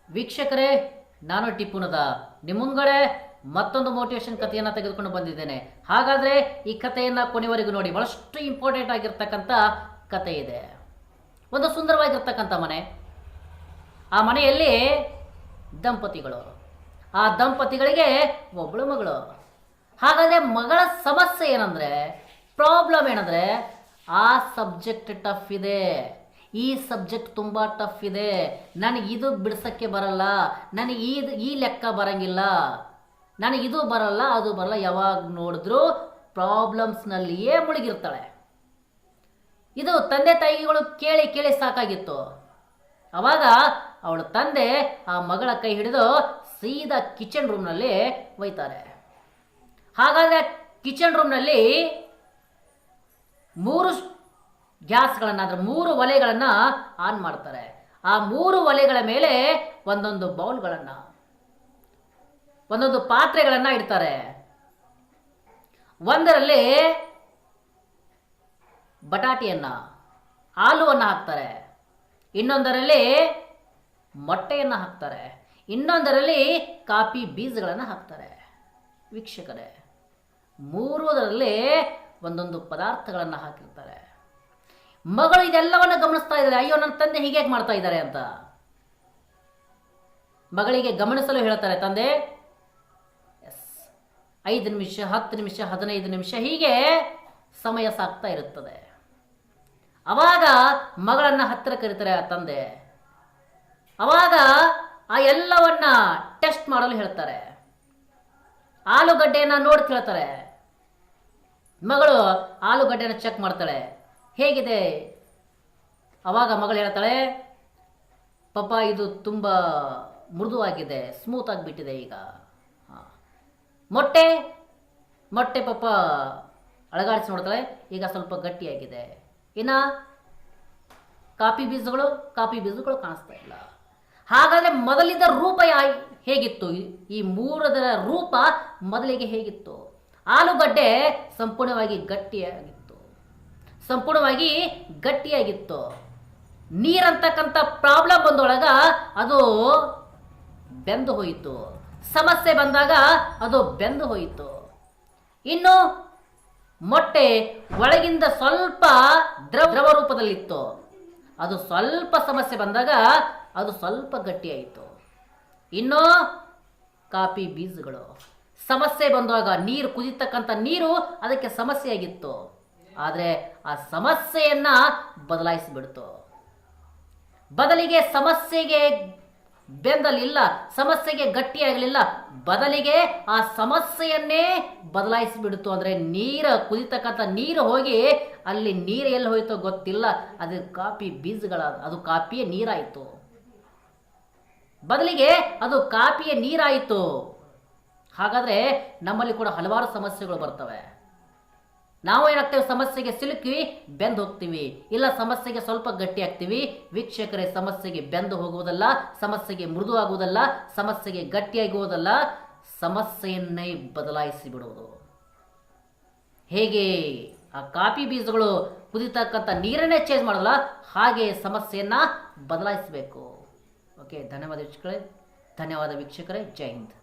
ವೀಕ್ಷಕರೇ, ನಾನು ಟಿಪ್ಪುನದ ನಿಮ್ಮ ಮುಂದ್ಗಡೆ ಮತ್ತೊಂದು ಮೋಟಿವೇಶನ್ ಕಥೆಯನ್ನು ತೆಗೆದುಕೊಂಡು ಬಂದಿದ್ದೇನೆ. ಹಾಗಾದರೆ ಈ ಕಥೆಯನ್ನು ಕೊನೆವರೆಗೂ ನೋಡಿ. ಬಹಳಷ್ಟು ಇಂಪಾರ್ಟೆಂಟ್ ಆಗಿರ್ತಕ್ಕಂಥ ಕಥೆ ಇದೆ. ಒಂದು ಸುಂದರವಾಗಿರ್ತಕ್ಕಂಥ ಮನೆ. ಆ ಮನೆಯಲ್ಲಿ ದಂಪತಿಗಳು. ಆ ದಂಪತಿಗಳಿಗೆ ಒಬ್ಬಳು ಮಗಳು. ಹಾಗಾದರೆ ಮಗಳ ಸಮಸ್ಯೆ ಏನಂದರೆ, ಪ್ರಾಬ್ಲಮ್ ಏನಂದರೆ, ಆ ಸಬ್ಜೆಕ್ಟ್ ಟಫ್ ಇದೆ, ಈ ಸಬ್ಜೆಕ್ಟ್ ತುಂಬ ಟಫ್ ಇದೆ, ನನಗೆ ಇದು ಬಿಡಿಸೋಕ್ಕೆ ಬರಲ್ಲ, ನನಗೆ ಈ ಲೆಕ್ಕ ಬರಂಗಿಲ್ಲ, ನನಗಿದು ಬರಲ್ಲ, ಅದು ಬರಲ್ಲ. ಯಾವಾಗ ನೋಡಿದ್ರೂ ಪ್ರಾಬ್ಲಮ್ಸ್ನಲ್ಲಿಯೇ ಮುಳುಗಿರ್ತಾಳೆ. ಇದು ತಂದೆ ತಾಯಿಗಳು ಕೇಳಿ ಕೇಳಿ ಸಾಕಾಗಿತ್ತು. ಆವಾಗ ಅವಳ ತಂದೆ ಆ ಮಗಳ ಕೈ ಹಿಡಿದು ಸೀದಾ ಕಿಚನ್ ರೂಮ್ನಲ್ಲಿ ಒಯ್ತಾರೆ. ಹಾಗಾದರೆ ಕಿಚನ್ ರೂಮ್ನಲ್ಲಿ 3 ಗ್ಯಾಸ್ಗಳನ್ನು, ಅಂದರೆ 3 ಒಲೆಗಳನ್ನು ಆನ್ ಮಾಡ್ತಾರೆ. ಆ 3 ಒಲೆಗಳ ಮೇಲೆ ಒಂದೊಂದು ಬೌಲ್ಗಳನ್ನು, ಒಂದೊಂದು ಪಾತ್ರೆಗಳನ್ನು ಇಡ್ತಾರೆ. ಒಂದರಲ್ಲಿ ಬಟಾಟಿಯನ್ನು, ಆಲೂವನ್ನು ಹಾಕ್ತಾರೆ. ಇನ್ನೊಂದರಲ್ಲಿ ಮೊಟ್ಟೆಯನ್ನು ಹಾಕ್ತಾರೆ. ಇನ್ನೊಂದರಲ್ಲಿ ಕಾಫಿ ಬೀಜಗಳನ್ನು ಹಾಕ್ತಾರೆ. ವೀಕ್ಷಕರೇ, 3ರಲ್ಲಿ ಒಂದೊಂದು ಪದಾರ್ಥಗಳನ್ನು ಹಾಕಿರ್ತಾರೆ. ಮಗಳು ಇದೆಲ್ಲವನ್ನು ಗಮನಿಸ್ತಾ ಇದ್ದಾರೆ. ಅಯ್ಯೋ, ನನ್ನ ತಂದೆ ಹೀಗೆ ಮಾಡ್ತಾ ಇದ್ದಾರೆ ಅಂತ. ಮಗಳಿಗೆ ಗಮನಿಸಲು ಹೇಳ್ತಾರೆ ತಂದೆ. 5 ನಿಮಿಷ, 10 ನಿಮಿಷ, 15 ನಿಮಿಷ ಹೀಗೆ ಸಮಯ ಸಾಗ್ತಾ ಇರುತ್ತದೆ. ಅವಾಗ ಮಗಳನ್ನ ಹತ್ತಿರ ಕರೀತಾರೆ ಆ ತಂದೆ. ಅವಾಗ ಆ ಎಲ್ಲವನ್ನ ಟೆಸ್ಟ್ ಮಾಡಲು ಹೇಳ್ತಾರೆ. ಆಲೂಗಡ್ಡೆಯನ್ನು ನೋಡಿ ಕೇಳ್ತಾರೆ. ಮಗಳು ಆಲೂಗಡ್ಡೆಯನ್ನು ಚೆಕ್ ಮಾಡ್ತಾಳೆ, ಹೇಗಿದೆ? ಅವಾಗ ಮಗಳು ಹೇಳ್ತಾಳೆ, ಪಾಪ ಇದು ತುಂಬ ಮೃದುವಾಗಿದೆ, ಸ್ಮೂತ್ ಆಗಿಬಿಟ್ಟಿದೆ ಈಗ. ಮೊಟ್ಟೆ ಪಾಪ ಅಳಗಾಡಿಸಿ ನೋಡ್ತಾಳೆ, ಈಗ ಸ್ವಲ್ಪ ಗಟ್ಟಿಯಾಗಿದೆ. ಇನ್ನು ಕಾಫಿ ಬೀಜಗಳು ಕಾಣಿಸ್ತಾ ಇಲ್ಲ. ಹಾಗಾದರೆ ಮೊದಲಿದ್ದ ರೂಪ ಹೇಗಿತ್ತು? ಈ 3ರ ರೂಪ ಮೊದಲಿಗೆ ಹೇಗಿತ್ತು? ಆಲೂಗಡ್ಡೆ ಸಂಪೂರ್ಣವಾಗಿ ಗಟ್ಟಿಯಾಗಿತ್ತು. ನೀರಂತಕ್ಕಂಥ ಪ್ರಾಬ್ಲಮ್ ಬಂದೊಳಗ ಅದು ಬೆಂದು ಹೋಯಿತು. ಸಮಸ್ಯೆ ಬಂದಾಗ ಅದು ಬೆಂದು ಹೋಯಿತು. ಇನ್ನು ಮೊಟ್ಟೆ ಒಳಗಿಂದ ಸ್ವಲ್ಪ ದ್ರವ ರೂಪದಲ್ಲಿತ್ತು. ಅದು ಸ್ವಲ್ಪ ಸಮಸ್ಯೆ ಬಂದಾಗ ಅದು ಸ್ವಲ್ಪ ಗಟ್ಟಿಯಾಯಿತು. ಇನ್ನು ಕಾಫಿ ಬೀಜಗಳು ಸಮಸ್ಯೆ ಬಂದಾಗ, ನೀರು ಕುದಿತಕ್ಕಂಥ ನೀರು ಅದಕ್ಕೆ ಸಮಸ್ಯೆಯಾಗಿತ್ತು. ಆದರೆ ಆ ಸಮಸ್ಯೆಯನ್ನು ಬದಲಾಯಿಸಿಬಿಡ್ತು. ಬದಲಿಗೆ ಸಮಸ್ಯೆಗೆ ಬೆಂದಲಿಲ್ಲ, ಸಮಸ್ಯೆಗೆ ಗಟ್ಟಿಯಾಗಲಿಲ್ಲ, ಬದಲಿಗೆ ಆ ಸಮಸ್ಯೆಯನ್ನೇ ಬದಲಾಯಿಸಿಬಿಡ್ತು. ಅಂದರೆ ನೀರು ಕುದಿತಕ್ಕಂಥ ನೀರು ಹೋಗಿ ಅಲ್ಲಿ ನೀರು ಎಲ್ಲಿ ಹೋಯ್ತೋ ಗೊತ್ತಿಲ್ಲ, ಅದು ಕಾಫಿ ಬೀಜಗಳ, ಅದು ಕಾಫಿಯ ನೀರಾಯಿತು. ಬದಲಿಗೆ ಅದು ಕಾಫಿಯ ನೀರಾಯಿತು. ಹಾಗಾದರೆ ನಮ್ಮಲ್ಲಿ ಕೂಡ ಹಲವಾರು ಸಮಸ್ಯೆಗಳು ಬರ್ತವೆ. ನಾವು ಏನಾಗ್ತೇವೆ, ಸಮಸ್ಯೆಗೆ ಸಿಲುಕಿ ಬೆಂದು ಹೋಗ್ತೀವಿ, ಇಲ್ಲ ಸಮಸ್ಯೆಗೆ ಸ್ವಲ್ಪ ಗಟ್ಟಿ ಆಗ್ತೀವಿ. ವೀಕ್ಷಕರೇ, ಸಮಸ್ಯೆಗೆ ಬೆಂದು ಹೋಗುವುದಲ್ಲ, ಸಮಸ್ಯೆಗೆ ಮೃದು ಆಗುವುದಲ್ಲ, ಸಮಸ್ಯೆಗೆ ಗಟ್ಟಿಯಾಗುವುದಲ್ಲ, ಸಮಸ್ಯೆಯನ್ನೇ ಬದಲಾಯಿಸಿ ಬಿಡುವುದು. ಹೇಗೆ ಆ ಕಾಫಿ ಬೀಜಗಳು ಕುದಿತಕ್ಕಂಥ ನೀರನ್ನೇ ಚೇಂಜ್ ಮಾಡೋದಲ್ಲ, ಹಾಗೆ ಸಮಸ್ಯೆಯನ್ನು ಬದಲಾಯಿಸಬೇಕು. ಓಕೆ, ಧನ್ಯವಾದ ವೀಕ್ಷಕರೇ. ಜೈ ಹಿಂದ್.